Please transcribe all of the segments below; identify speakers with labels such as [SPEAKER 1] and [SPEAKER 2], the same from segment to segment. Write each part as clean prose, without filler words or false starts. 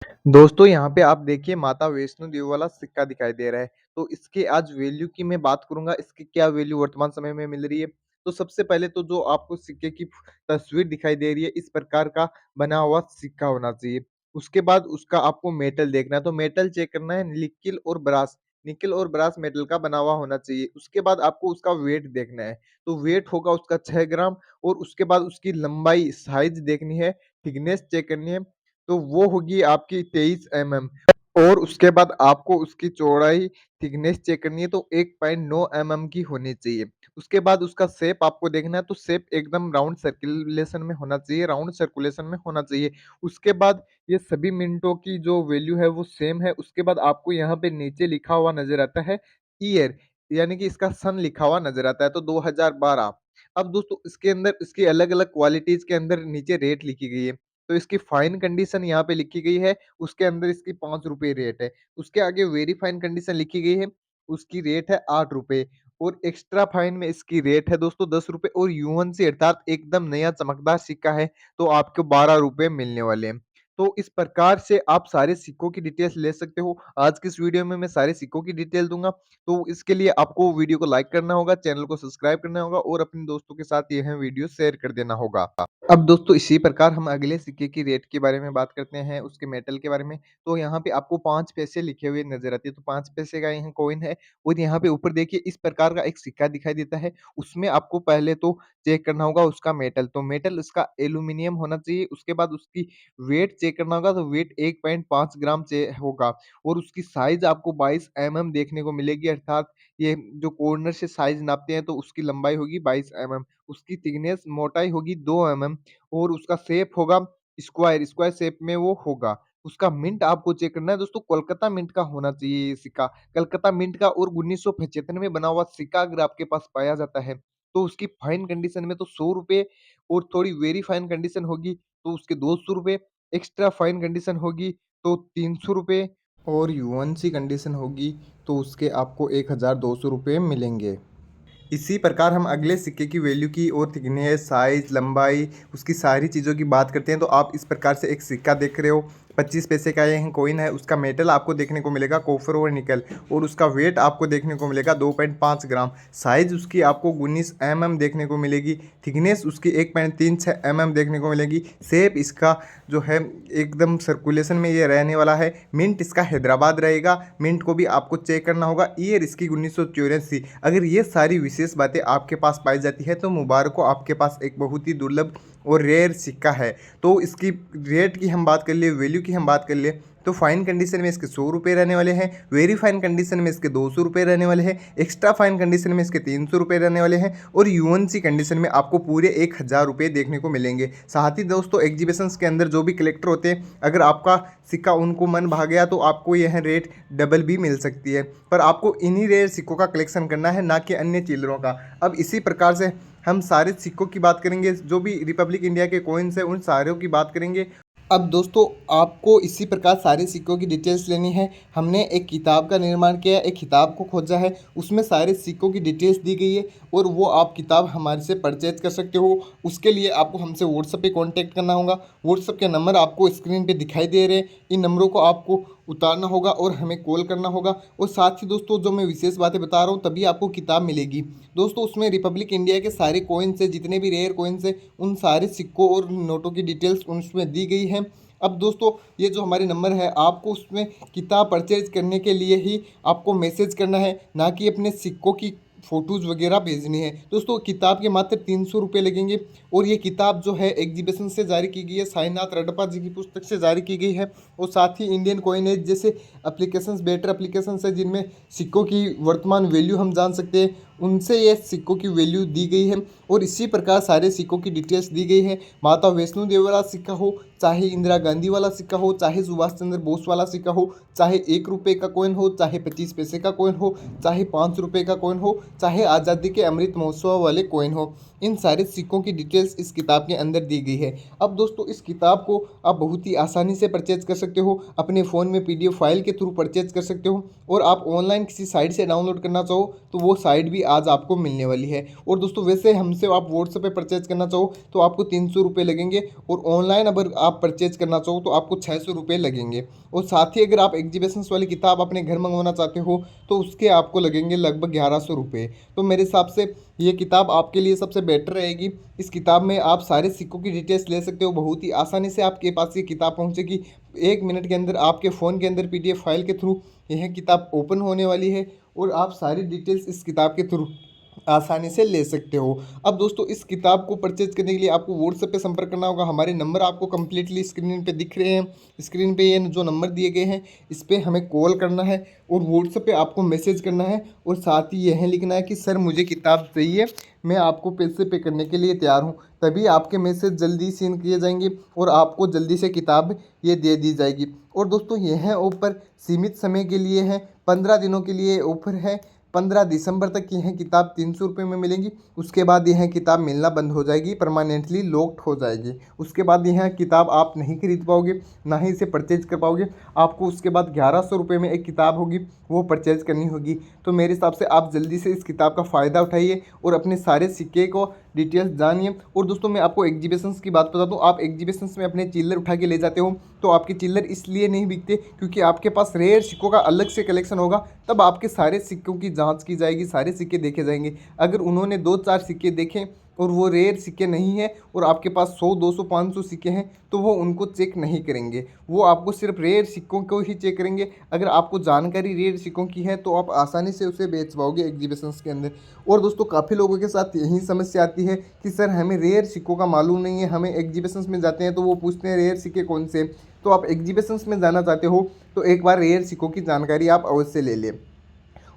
[SPEAKER 1] दोस्तों यहाँ पे आप देखिए माता वैष्णो देवी वाला सिक्का दिखाई दे रहा है। तो इसके आज वैल्यू की मैं बात करूँगा, इसकी क्या वैल्यू वर्तमान समय में मिल रही है। तो सबसे पहले तो जो आपको सिक्के की तस्वीर दिखाई दे रही है, इस प्रकार का बना हुआ सिक्का होना चाहिए। उसके बाद उसका आपको मेटल देखना है, तो मेटल चेक करना है निकेल और ब्रास मेटल का बना हुआ होना चाहिए। उसके बाद आपको उसका वेट देखना है, तो वेट होगा उसका 6 ग्राम और उसके बाद उसकी लंबाई साइज़ देखनी है, थिकनेस चेक करनी है। तो वो होगी आपकी 23 एमएम और उसके बाद आपको उसकी चौड़ाई, थिकनेस चेक करनी है तो 1.9 एमएम की होनी चाहिए। उसके बाद उसका शेप आपको देखना है तो शेप एकदम राउंड सर्कुलेशन में होना चाहिए। उसके बाद ये सभी मिनटों की जो वैल्यू है वो सेम है। उसके बाद आपको यहाँ पे नीचे लिखा हुआ नज़र आता है ईयर, यानी कि इसका सन लिखा हुआ नज़र आता है तो 2012। अब दोस्तों इसके अंदर इसकी अलग-अलग क्वालिटीज़ के अंदर नीचे रेट लिखी गई है। तो इसकी फाइन कंडीशन यहाँ पे लिखी गई है, उसके अंदर इसकी ₹5 रेट है। उसके आगे वेरी फाइन कंडीशन लिखी गई है, उसकी रेट है ₹8 और एक्स्ट्रा फाइन में इसकी रेट है दोस्तों ₹10 और यूएनसी अर्थात एकदम नया चमकदार सिक्का है, तो आपको ₹12 मिलने वाले हैं। तो इस प्रकार से आप सारे सिक्कों की डिटेल्स ले सकते हो। आज की इस वीडियो में मैं सारे सिक्कों की डिटेल दूँगा, तो इसके लिए आपको वीडियो को लाइक करना होगा, चैनल को सब्सक्राइब करना होगा और अपने दोस्तों के साथ यह वीडियो शेयर कर देना होगा। अब दोस्तों इसी प्रकार हम अगले सिक्के की रेट के बारे में बात करते हैं, उसके मेटल के बारे में। तो यहाँ पे आपको 5 पैसे लिखे हुए नज़र आते हैं, तो 5 पैसे का यहाँ कॉइन है और यहाँ पे ऊपर देखिए इस प्रकार का एक सिक्का दिखाई देता है। उसमें आपको पहले तो चेक करना होगा उसका मेटल, तो मेटल उसका एल्यूमीनियम होना चाहिए। उसके बाद उसकी वेट चेक करना होगा, तो वेट 1.5 ग्राम चे होगा और उसकी साइज़ आपको 22 एमएम देखने को मिलेगी, अर्थात ये जो कॉर्नर से साइज़ नापते हैं, तो उसकी लंबाई होगी 22 एमएम। उसकी थिकनेस मोटाई होगी 2 एमएम और उसका शेप होगा स्क्वायर शेप में वो होगा। उसका मिंट आपको चेक करना है दोस्तों, कोलकाता मिंट का होना चाहिए ये सिक्का। कलकत्ता मिंट का और 1975 में बना हुआ सिक्का अगर आपके पास पाया जाता है, तो उसकी फाइन कंडीशन में तो ₹100 और थोड़ी वेरी फाइन कंडीशन होगी तो उसके ₹200, एक्स्ट्रा फाइन कंडीशन होगी तो ₹300 और यूएनसी कंडीशन होगी तो उसके आपको ₹1200 मिलेंगे। इसी प्रकार हम अगले सिक्के की वैल्यू की और थिकनेस, साइज़, लंबाई, उसकी सारी चीज़ों की बात करते हैं, तो आप इस प्रकार से एक सिक्का देख रहे हो, 25 पैसे का ये कॉइन है, उसका मेटल आपको देखने को मिलेगा कॉपर और निकल और उसका वेट आपको देखने को मिलेगा 2.5 ग्राम। साइज़ उसकी आपको 19 एमएम देखने को मिलेगी, थिकनेस उसकी 1.36 एमएम देखने को मिलेगी। शेप इसका जो है एकदम सर्कुलेशन में ये रहने वाला है। मिंट इसका हैदराबाद रहेगा, मिंट को भी आपको चेक करना होगा। ईयर इसकी 1984। अगर ये सारी विशेष बातें आपके पास पाई जाती है तो मुबारक हो, आपके पास एक बहुत ही दुर्लभ और रेयर सिक्का है। तो इसकी रेट की हम बात कर ले, वैल्यू की हम बात कर ले, तो फाइन कंडीशन में इसके ₹100 रहने वाले हैं, वेरी फाइन कंडीशन में इसके ₹200 रहने वाले हैं, एक्स्ट्रा फाइन कंडीशन में इसके ₹300 रहने वाले हैं और यूएनसी कंडीशन में आपको पूरे ₹1000 देखने को मिलेंगे। साथ ही दोस्तों एग्जीबिशंस के अंदर जो भी कलेक्टर होते हैं, अगर आपका सिक्का उनको मन भा गया तो आपको यह रेट डबल भी मिल सकती है। पर आपको इन्हीं रेयर सिक्कों का कलेक्शन करना है, ना कि अन्य चिल्लरों का। अब इसी प्रकार से हम सारे सिक्कों की बात करेंगे, जो भी रिपब्लिक इंडिया के कॉइन्स हैं उन सारों की बात करेंगे। अब दोस्तों आपको इसी प्रकार सारे सिक्कों की डिटेल्स लेनी है। हमने एक किताब का निर्माण किया है, एक किताब को खोजा है, उसमें सारे सिक्कों की डिटेल्स दी गई है और वो आप किताब हमारे से परचेज कर सकते हो। उसके लिए आपको हमसे व्हाट्सएप पे कांटेक्ट करना होगा। व्हाट्सएप के नंबर आपको स्क्रीन पे दिखाई दे रहे हैं, इन नंबरों को आपको उतारना होगा और हमें कॉल करना होगा। और साथ ही दोस्तों जो मैं विशेष बातें बता रहा हूँ तभी आपको किताब मिलेगी दोस्तों। उसमें रिपब्लिक इंडिया के सारे कॉइन्स है, जितने भी रेयर कॉइन्स है, उन सारे सिक्कों और नोटों की डिटेल्स उसमें दी गई है। अब दोस्तों ये जो हमारे नंबर है, आपको उसमें किताब परचेज करने के लिए ही आपको मैसेज करना है, ना कि अपने सिक्कों की फ़ोटोज़ वगैरह भेजनी है। दोस्तों किताब के मात्र ₹300 लगेंगे और ये किताब जो है एग्जीबिशन से जारी की गई है, साईनाथ रडपा जी की पुस्तक से जारी की गई है और साथ ही इंडियन कॉइन एज जैसे एप्लीकेशंस, बेटर एप्लीकेशंस है जिनमें सिक्कों की वर्तमान वैल्यू हम जान सकते हैं, उनसे ये सिक्कों की वैल्यू दी गई है और इसी प्रकार सारे सिक्कों की डिटेल्स दी गई है। माता वैष्णो देवी वाला सिक्का हो, चाहे इंदिरा गांधी वाला सिक्का हो, चाहे सुभाष चंद्र बोस वाला सिक्का हो, चाहे ₹1 का कॉइन हो, चाहे 25 पैसे का कॉइन हो, चाहे ₹5 का कॉइन हो, चाहे आज़ादी के अमृत महोत्सव वाले कॉइन हो, इन सारे सिक्कों की डिटेल्स इस किताब के अंदर दी गई है। अब दोस्तों इस किताब को आप बहुत ही आसानी से परचेज़ कर सकते हो, अपने फ़ोन में पीडीएफ फाइल के थ्रू परचेज़ कर सकते हो और आप ऑनलाइन किसी साइट से डाउनलोड करना चाहो तो वो साइट भी आज आपको मिलने वाली है। और दोस्तों वैसे हमसे आप व्हाट्सएप पे परचेज़ करना चाहो तो आपको 300 रुपये लगेंगे और ऑनलाइन अगर आप परचेज़ करना चाहो तो आपको 600 रुपये लगेंगे। और साथ ही अगर आप एग्जीबिशंस वाली किताब अपने घर मंगवाना चाहते हो तो उसके आपको लगेंगे लगभग 1100 रुपये। तो मेरे हिसाब से ये किताब आपके लिए सबसे बेटर रहेगी। इस किताब में आप सारे सिक्कों की डिटेल्स ले सकते हो, बहुत ही आसानी से आपके पास ये किताब पहुंचेगी। 1 मिनट के अंदर आपके फ़ोन के अंदर पीडीएफ फाइल के थ्रू यह किताब ओपन होने वाली है और आप सारी डिटेल्स इस किताब के थ्रू आसानी से ले सकते हो। अब दोस्तों इस किताब को परचेज़ करने के लिए आपको व्हाट्सएप पे संपर्क करना होगा। हमारे नंबर आपको कंप्लीटली स्क्रीन पे दिख रहे हैं। स्क्रीन पे ये जो नंबर दिए गए हैं इस पे हमें कॉल करना है और व्हाट्सएप पे आपको मैसेज करना है और साथ ही यह लिखना है कि सर मुझे किताब चाहिए, मैं आपको पैसे पे करने के लिए तैयार हूँ। तभी आपके मैसेज जल्दी सीन किए जाएंगे और आपको जल्दी से किताब ये दे दी जाएगी। और दोस्तों यह ऑफर सीमित समय के लिए है, 15 दिनों के लिए ऑफर है। 15 दिसंबर तक यह किताब 300 रुपये में मिलेंगी। उसके बाद यह किताब मिलना बंद हो जाएगी, परमानेंटली लॉक्ड हो जाएगी। उसके बाद यह किताब आप नहीं खरीद पाओगे, ना ही इसे परचेज कर पाओगे। आपको उसके बाद 1100 रुपये में एक किताब होगी, वो परचेज करनी होगी। तो मेरे हिसाब से आप जल्दी से इस किताब का फ़ायदा उठाइए और अपने सारे सिक्के को डिटेल्स जानिए। और दोस्तों मैं आपको एग्जीबिशंस की बात बता दूं, आप एग्जीबिशंस में अपने चिल्लर उठा के ले जाते हो तो आपके चिल्लर इसलिए नहीं बिकते क्योंकि आपके पास रेयर सिक्कों का अलग से कलेक्शन होगा। तब आपके सारे सिक्कों की जांच की जाएगी, सारे सिक्के देखे जाएंगे। अगर उन्होंने 2-4 सिक्के देखे और वो रेयर सिक्के नहीं है और आपके पास 100, 200, 500 सिक्के हैं तो वो उनको चेक नहीं करेंगे। वो आपको सिर्फ रेयर सिक्कों को ही चेक करेंगे। अगर आपको जानकारी रेयर सिक्कों की है तो आप आसानी से उसे बेच पाओगे एग्जीबिशंस के अंदर। और दोस्तों काफ़ी लोगों के साथ यही समस्या आती है कि सर हमें रेयर सिक्कों का मालूम नहीं है, हमें एग्जीबिशंस में जाते हैं तो वो पूछते हैं रेयर सिक्के कौन से। तो आप एग्जीबिशंस में जाना चाहते हो तो एक बार रेयर सिक्कों की जानकारी आप अवश्य ले लें।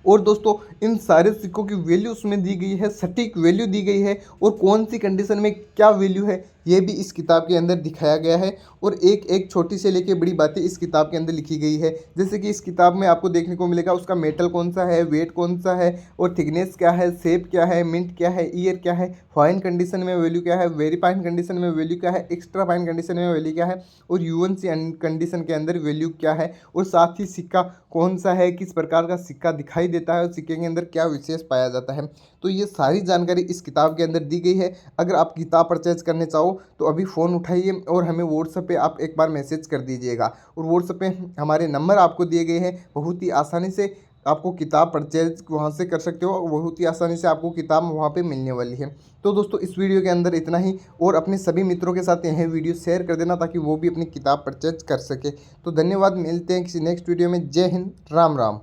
[SPEAKER 1] और दोस्तों इन सारे सिक्कों की वैल्यू उसमें दी गई है, सटीक वैल्यू दी गई है और कौन सी कंडीशन में क्या वैल्यू है ये भी इस किताब के अंदर दिखाया गया है। और एक एक छोटी से लेके बड़ी बातें इस किताब के अंदर लिखी गई है। जैसे कि इस किताब में आपको देखने को मिलेगा उसका मेटल कौन सा है, वेट कौन सा है और थिकनेस क्या है, शेप क्या है, मिंट क्या है, ईयर क्या है, फाइन कंडीशन में वैल्यू क्या है, वेरी फाइन कंडीशन में वैल्यू क्या है, एक्स्ट्रा फाइन कंडीशन में वैल्यू क्या है और यूएनसी कंडीशन के अंदर वैल्यू क्या है। और साथ ही सिक्का कौन सा है, किस प्रकार का सिक्का दिखाई देता है और सिक्के के अंदर क्या विशेष पाया जाता है। तो ये सारी जानकारी इस किताब के अंदर दी गई है। अगर आप किताब परचेज करने चाहो तो अभी फ़ोन उठाइए और हमें व्हाट्सएप पे आप एक बार मैसेज कर दीजिएगा। और व्हाट्सएप पे हमारे नंबर आपको दिए गए हैं, बहुत ही आसानी से आपको किताब परचेज वहाँ से कर सकते हो, बहुत ही आसानी से आपको किताब वहाँ पे मिलने वाली है। तो दोस्तों इस वीडियो के अंदर इतना ही और अपने सभी मित्रों के साथ यह वीडियो शेयर कर देना ताकि वो भी अपनी किताब परचेज कर सके। तो धन्यवाद, मिलते हैं किसी नेक्स्ट वीडियो में। जय हिंद, राम राम।